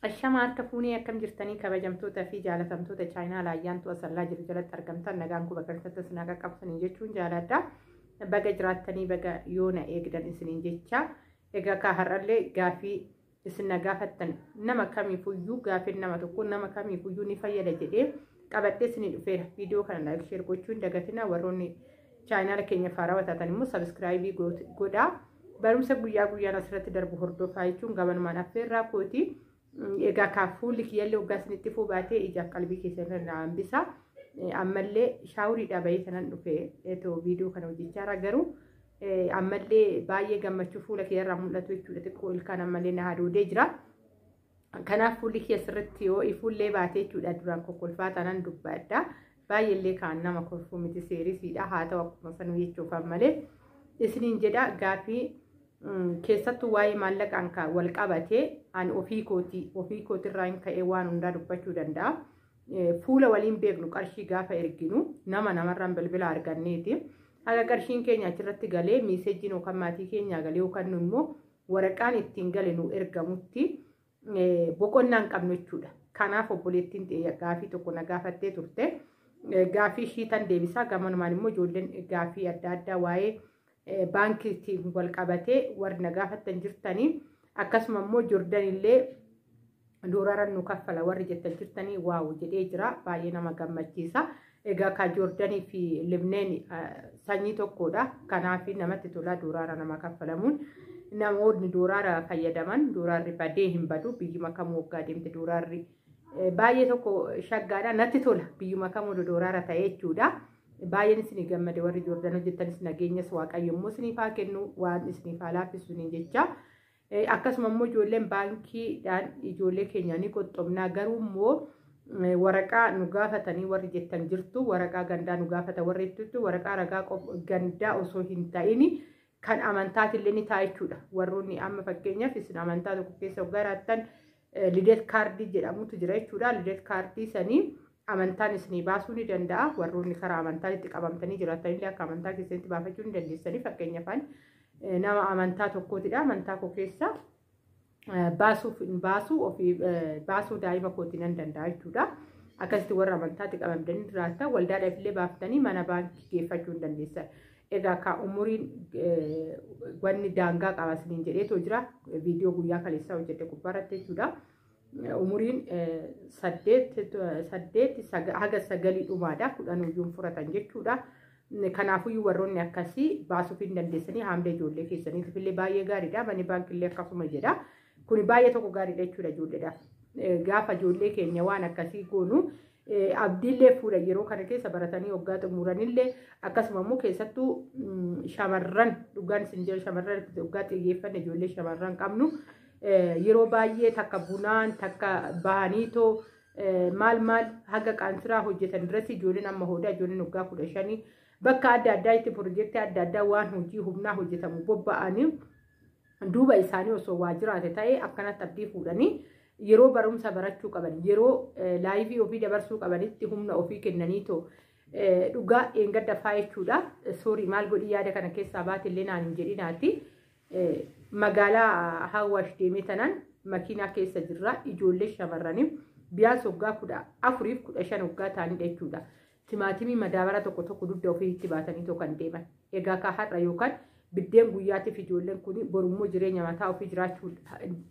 الشمار كفوني كم جرتني كبجمتوتا في جالتمتوتا تشاينا لا يانتو أصلا جرجلت أرقمتن نجانكو بكرتة سناكا كابسنين جتشون جالتا بقى جراتني بقى يونا إيقدن إسنين جتشا إيقا كهرالي قافي إسنا قافتن نما كامي فيو قافي نما تكون نما كامي فيو نفايا لجدي قابلت سنين فيه فيديو كان لايك شير قوشون دقاتنا وروني تشاينا لكينيا فاراوة تاتنمو سبسكرايبي قودا برمسا قويا نصرت دربو هردو فايشون قابل ما نفير راكوتي إيجا كافول لك يلي وقاس نتفو باتي إيجا قلبي كيسان نعم بسا أمالي شاوري دابي سنان نفي إتو فيديو كانوا جيشارة غرو أمالي باية غم تشوفو لك يرى مولاتو يتشو الكان أمالي نهارو ديجرا كان فول لك يسرتيو إفول لي باتي تشو دادران كوكول فاتنان دبادا باية اللي كان نما كورفو متي سيري سيدا هاتا وقت مصنو يتشو فامالي إسنين جدا غافي keessattuu waa'ee maallaqaan ka wal qabatee an ofii kooti irraa hin ka'ee waan hundaa dubbachuu danda'a. Fuula waliin beeknu qarshii gaafa erginu namarraan bilbila arganneeti. Haga qarshiin keenya achirratti galee miiseejiin yookaan maatii keenya galee yookaan immoo waraqaan ittiin gale nu ergamutti boqonnaa hin qabnu jechuudha. Kanaaf obboleettiin gaafii tokko na gaafattee turte. Gaafii ishii tan deebisaa gamanumaan immoo ijoolleen gaafii adda addaa waa'ee baankiitiin wal qabatee warra gaafattan jirtanii akkasuma immoo Joordan illee doolaaraan nu kaffala warri jettan jirtanii waaw jedhee jira baay'ee nama gammachiisa. Egaa ka Joordanii fi Libneen sanyii tokkodha. Kanaaf namatti tola doolaara nama kaffalamuun namoonni doolaara fayyadaman doolaarri badee hin badu biyyuma kamuu waggaa deemte doolaarri baay'ee tokko shaggaadha natti tola biyyuma kamuu doolaara ta'ee jechuudha. Baay'een isin gammade warri Joordan hojjettanis nageenyas waaqayyo immoo isiniif haa kennu waan isiniif haa laaffisuun jecha. Akkasuma immoo ijoolleen baankiidhaan ijoollee keenya ni qoxxoomnaa garuu immoo waraqaa nu gaafatanii warri jettan jirtu waraqaa gandaa nu gaafata warri jettu waraqaa ragaa gandaa osoo hin ta'in kan amantaatillee ni ta'a jechuudha. Warroonni amma fakkeenyaaf isin amantaa tokko keessa garaattan lideet kaardii jedhamutu jira jechuudha. Lideet kaardii sanii amantaan isinii baasuu ni danda'a. Warroonni karaa amantaa itti qabamtanii jiraatanillee akka amantaa keessatti baafachuu ni dandeessanii fakkeenyaaf nama amantaa tokkootidha. Amantaa koo keessa baasuu daa'ima kootii nan danda'a jechuudha. Akkasitti warra amantaatti qabamtanii jiraatan waldaadhaaf illee baaftanii mana baankii geeffachuu ni dandeessan. Egaa ka umuriin wanni daangaa qabasiniin jedheetoo jira viidiyoo guyyaa kaleessaa hojjette gubbaarratti jechuudha. Umuriin 8 haga 9 dhumaadha 10 iyyuu furatan jechuudha. Kanaafuu warroonni akkasii baasuuf hin dandeessanii haamlee ijoollee keessaniitiif illee baay'ee gaariidha. Manni baankiillee akkasuma jedha. Kun baay'ee tokko gaariidha jechuudha ijoolleedhaaf. Gaafa ijoollee keenya waan akkasii goonu abdiillee fuudha yeroo kana keessa baratanii waggaa xumuranillee akkasuma immoo keessattuu shamarran dhugaan isin jira shamarran waggaa xiyyeeffanne ijoollee shamarran qabnu. Yeroo baay'ee takka bunaan takka bahaniitoo maal haga qaansiraa hojjetan duratti ijoolleen amma hoodaa ijoolleen waggaa 15 bakka adda addaa itti piroojeektii adda addaa waan hojii humnaa hojjetamu bobba'anii duuba isaanii osoo waajjiraate ta'ee akkanatti abdii fuudhanii yeroo barumsa barachuu qaban yeroo laayivii ofii dabarsuu qabanitti humna ofii kennaniitoo dhugaa eengadda faayechuudha. Soorii maal godhi yaada kana keessaa baatillee naan hin jedhinaati. Magaalaa Hawaash deemee tanaan makiinaa keessa jirra ijoollee shamarranii biyyaas waggaa 14-15 waggaa ta'anii jechuudha. Timaatimii madaabara tokko dugda ofiitti baatanii kan deeman. Egaa ka har'a yookaan biddeen guyyaatiif ijoolleen kun borummoo jireenya mataa ofii jiraachuu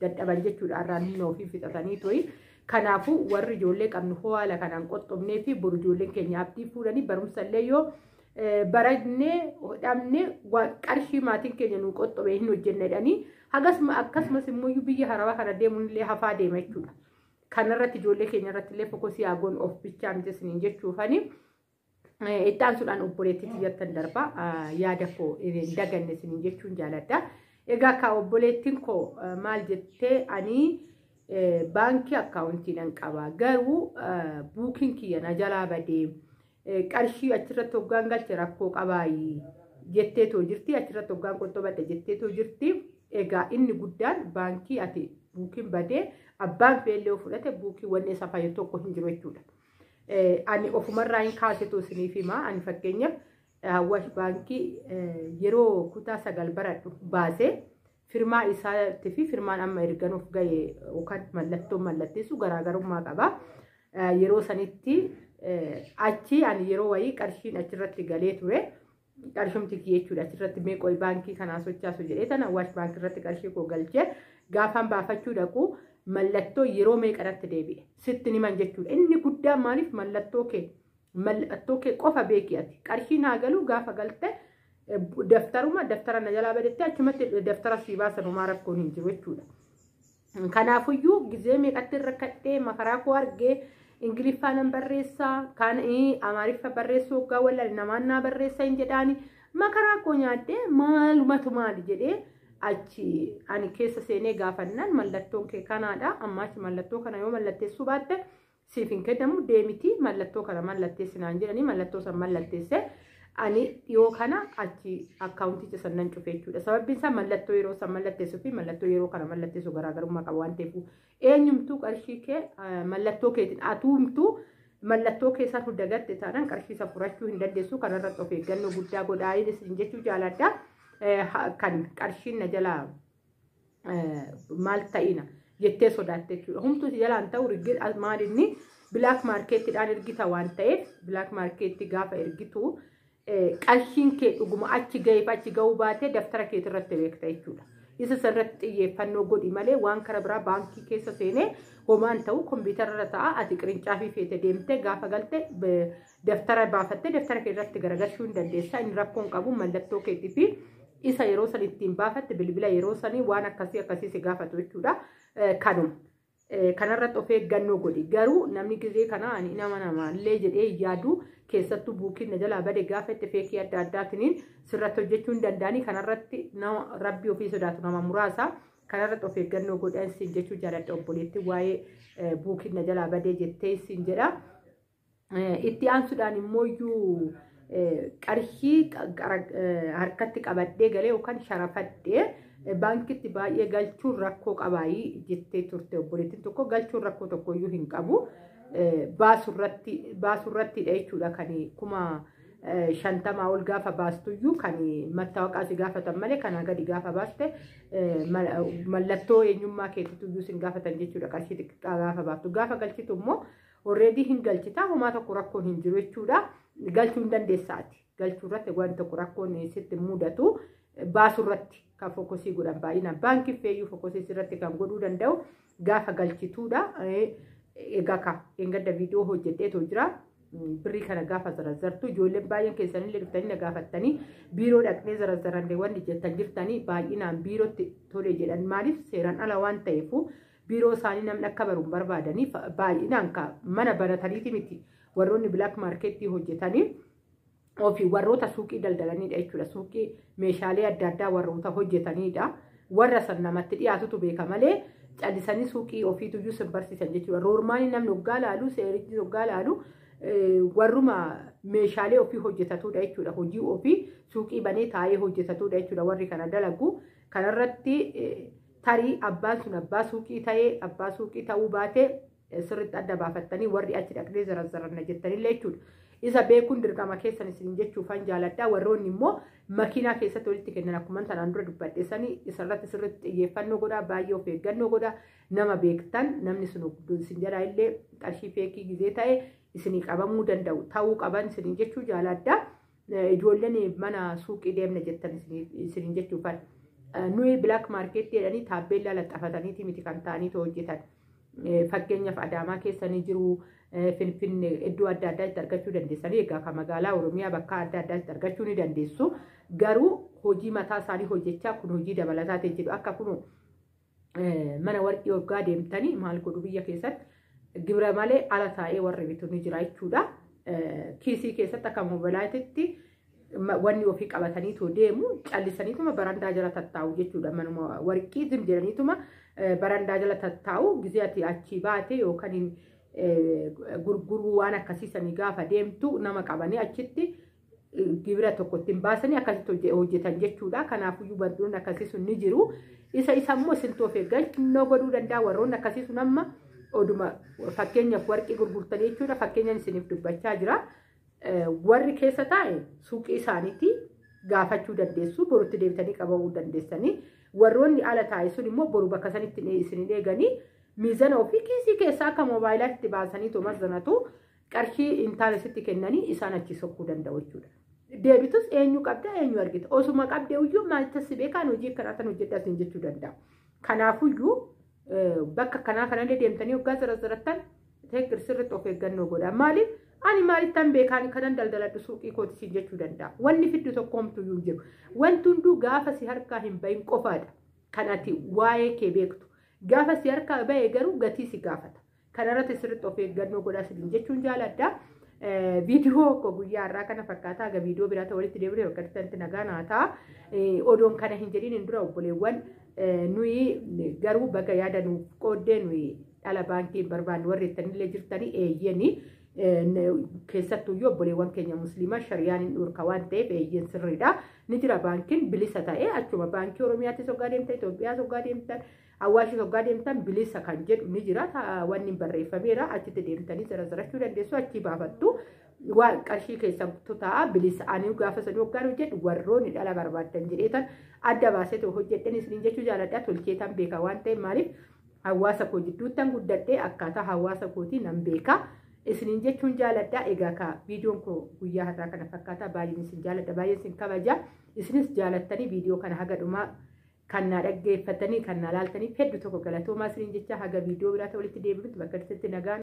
dadhaban jechuudha. Arraan humna ofii fixatanii to'i. Kanaafuu warri ijoollee qabnu haala kanaan qoxxoomnee fi boru ijoolleen keenya abdii fuudhanii barumsallee yoo barannee hodhamne qarshii maatiin keenya nu qoxxoomee hin hojjennedhanii akkasumas immoo biyya harabaa kana deemuun illee hafaa deema jechuudha. Kanarratti ijoollee keenya irratti illee fokusii haagoon of bichaa miti isiniin jechuufani itti aansuudhaan obboleettiitti jettan darba yaada koo hin daganne isiniin jechuun jaaladha. Egaa ka obboleettiin koo maal jettee ani baankii akkaawuntiidhaan qaba garuu buukiin kiyya na jalaa badee qarshii achirratti hoggaan galche rakkoo qabaayi jetteetoo jirti achirratti hoggaan qoxxoobadha jetteetoo jirti. Egaa inni guddaan baankii ati buukiin badee abbaan feellee fudhate buukii wanni isa fayyadu tokko hin jiru jechuudha. Ani ofumarraa hin kaasetu isiniif himaa ani fakkeenyaaf Hawaash baankii yeroo kutaa 9 baradhu baasee firmaa isaatti fi firmaan amma erganuuf ga'e yookaan mallattoon mallatteessu garaagarummaa qaba. Yeroo sanitti achi ani yeroo wayii qarshiin achirratti galee ture. Qarshumti jechuudha achirratti meeqoo baankii kanaa sochaasu jedhee tan Awaash baankii irratti qarshii koo galchee gaafaan baafachuu dhaqu mallattoo yeroo meeqatti deebi'e sitti niman jechuudha. Inni guddaan maaliif mallattoo kee qofa beeki ati qarshii naa galuu gaafa galte daftara na jalaa badettee achumatti daftara sii baasan homaa rakkoon hin jiru jechuudha. Kanaafuyyuu gizee meeqatti rakkadhee makaraa koo argee Ingiliffaan barreessaa kan Amaariffa barreessuu hoggaa wallal namaan naa barreessaa hin jedhaani makaraa koo nyaaddee maalumatu maali jedhee achi ani keessa seenee gaafannaan mallattoon kee kanaadha ammaachi mallattoo kana yoo mallatteessuu baatte siif hin kennamu deemiti mallattoo kana mallatteessinaan jedhanii mallattoo san mallatteesse ani dhiyoo kana achi akkaawunticha sannan cufe jechuudha. Sababbiin isaa mallattoo yeroo san mallatteessuu fi mallattoo yeroo kana mallatteessu garaagarummaa qaba waan ta'eef eenyumtuu qarshii kee mallattoo keetiin atuumtuu mallattoo keessaa hundagatte taanaan qarshii isa furachuu hin dandeessu. Kanarratti of eeggannoo guddaa godhaa isin jechuu jaaladha. Kan qarshiin na jalaa maal ta'ina jettee sodaatte jechuudha. Humtuu si jalaan ta'u maalinni bilaak maarkeettiidhaan ergita waan ta'eef bilaak maarkeetti gaafa ergitu qarshiin kee dhuguma achi ga'eef achi ga'uu baatee daftara keetii irratti beekta jechuudha. Isa sirratti xiyyeeffannoo godhi malee waan kara biraa baankii keessa seenee homaan ta'u kompiitarra ta'a ati qirincaafi feete deemtee gaafa galte daftara baafattee daftara kee irratti garagalchuu hin dandeessa. Inni rakkoon qabu mallattoo keetii fi isa yeroo san ittiin baafatte bilbila yeroo sanii waan akkasii si gaafatu jechuudha. Kanuma kanarratti of eeggannoo godhi. Garuu namni gizee kana ani namaallee jedhee yaadu keessattuu buukiin na jalaa bade gaafa itti feekii adda addaatiin sirratti hojjechuu hin danda'anii kanarratti nama rabbii ofii sodaatu nama muraasa kanarratti of eeggannoo godhan siin jechuu jaaladha obboleetti waa'ee buukiin na jalaa badee jettee siin jedha. Itti aansuudhaan immooyyuu qarshii harkatti qabadhee galee yookaan sharafadhee baankitti baay'ee galchuun rakkoo qabaayii jettee turte obboleettiin tokko galchuun rakkoo tokkoyyuu hin qabu. Baasurrattidha jechuudha kan kuma 50 ol gaafa baastuyyuu kan mattaawaqaa si gaafatan malee kanaa gadi gaafa baaste mallattoo eenyummaa keetituyyuu sin gaafatan jechuudha. Qarshii xiqqaa gaafa baaftu gaafa galchitu immoo already hin galchita homaa tokko rakkoon hin jiru jechuudha. Galchuu hin dandeessaati. Galchuurratti waan tokko rakkoon sitti mudatu baasurratti kan fokusii godhan baay'inaan baankii feeyyuu fokusii irratti kan godhuu danda'u gaafa galchituudha. Egaa ka engadda viidiyoo hojjedheetu jira. Birrii kana gaafa zarazzartu ijoolleen baay'een keessanillee dhuftanii na gaafattanii biiroo dhaqnee zarazzarannee wanni jettan jirtanii baay'inaan biirootti tole jedhan maaliif seeraan ala waan ta'eef biiroo isaanii namni akka baruun barbaadanii baay'inaan mana barataniiti miti warroonni bilaak maarkeettii hojjetanii ofii warroota suuqii daldalanidha jechuudha. Suuqii meeshaalee adda addaa warroota hojjetanidha. Warra san namatti dhiyaatutu beeka malee callisanii suuqii ofiituyyuu sin barsiisan jechuudha. Roormaanii namni hoggaa laalu seerichi hoggaa laalu warruma meeshaalee ofii hojjetatudha jechuudha. Hojii ofii suuqii banee taa'ee hojjetatudha jechuudha. Warri kana dalagu kanarratti tarii abbaan sun abbaa suuqii ta'ee abbaa suuqii ta'uu baatee sirriitti adda baafattanii warri achi dhaqnee zarazzaranna jettanillee jechuudha. Isa beekuun dirqama keessan isin jechuufan jaaladha. Warroonni immoo makiinaa keessatti walitti kennan akkuma tanaan dura dubbadheessanii isarratti sirriitti xiyyeeffannoo godhaa baay'ee of eeggannoo godhaa nama beektan namni sun isin jalaa illee qarshii feekii gizee ta'e isinii qabamuu danda'u ta'uu qaban isin jechuu jaaladha. Ijoolleen mana suuqii deemna jettan isin jechuufan nuyi bilaak maarkeettii jedhanii taabbeellaa laxafataniiti miti kan ta'aniitu hojjetan. Fakkeenyaaf Adaamaa keessanii jiru. Finfinnee iddoo adda addaatti argachuu dandeessanii egaa kan magaalaa Oromiyaa bakka adda addaatti argachuu ni dandeessu. Garuu hojii mataa isaanii hojjechaa kun hojii dabalataa ta'e jedhu akka kun mana warqii hoggaa deemtanii maal godhu biyya keessatti gibira malee ala taa'ee warri bitu ni jira jechuudha. Kiisii keessatti akka moobilaatitti wanni ofii qabataniitu deemu callisaniituma barandaa jala tattaa'u jechuudha. Manuma warqii zim jedhaniituma barandaa jala tattaa'u gizee ati achii baate yookaan gurguruu waan akkasiisanii gaafa deemtu nama qabanii achitti gibira tokko ittiin baasanii akkasitti hojjetan jechuudha. Kanaafiyyuu bantuun akkasii sun ni jiru. Isa immoo isintu of eeggannoo godhuu danda'a. Warroonni akkasii sun amma oduma fakkeenyaaf warqii gurgurtanii jechuudha. Fakkeenyaan isiniif dubbachaa jira. Warri keessa taa'e suuqii isaaniitti gaafachuu dandeessu. Borutti deebitanii qabamuu dandeessanii. warroonni ala taa'e sun immoo boru bakka sanitti isin eeganii miizana ofii kiisii keessaa akka moobaayilatti baasanii mazanatu qarshii intaanesitti kennanii isaan achi sokkuu danda'u jechuudha. Deebitus eenyu qabda eenyu argita osuma qabdee iyyuu maaltu si beekaan hojii akkanaatan hojjedhasin jechuu danda'a. Kanaafuyyuu bakka kanaa kanallee deemtanii hoggaa zarazarattan teekir sirriitti of eeggannoo godha. Maaliif ani maalittan beekaan kanan daldaladhu suuqii kootisin jechuu danda'a. Wanni fiddu tokko homtuyyuu jiru. Wanti hunduu gaafa si harkaa hin bahin qofaadha. Kan ati waa'ee kee beektu. Gaafa si harkaa bahee garuu gatii si gaafata. Kanarratti sirriitti of eeggannoo godhaa sin jechuun jaaladha. Viidiyoo ko guyyaa irraa kana fakkaataa aga viidiyoo biraa ta'e walitti deebi'ee bakka nagaa naa ta'a. Odoon kana hin jedhin hin dura obboleewwan nuyi garuu baga yaada nuuf qooddee nuyi dhala baankii barbaanne warri ittanillee jirtanii eeyyanii keessattuyyuu obboleewwan keenya musliimaa shariyaan hin dhorka waan ta'eef eeyyen sirriidha. Ni jira baankiin bilisa ta'ee achuma baankii Oromiyaattis hoggaa deemtan Itoophiyaas hoggaa deemtan Awwaashis hoggaa deemtan bilisa kan jedhu ni jira. Wanni barreeffameera achitti deemtanii zarachuu dandeessu achii baafattu waan qarshii keessattuu ta'a bilisa ani gaafa sanii hoggaan hojjedhu warroonni dhala barbaadan jedheetan adda baasee hojjedhan isiniin jechuu jaaladha. Tolcheetan beeka waan ta'eef maaliif hawaasa koo jidduuttan guddadhee akkaataa hawaasa kootii nan beeka. Isiniin jechuun jaaladha. Egaa ka viidiyoon koo guyyaa har'aa kana fakkaataa baay'een isin jaaladha baay'een isin kabaja. Isinis jaalattanii viidiyoo kana haga dhumaa kan na dhaggeeffatanii kan na laaltanii hedduu tokko galatoomaa isiniin jecha haga viidiyoo biraa ta'e walitti deebinutti bakka itti nagaan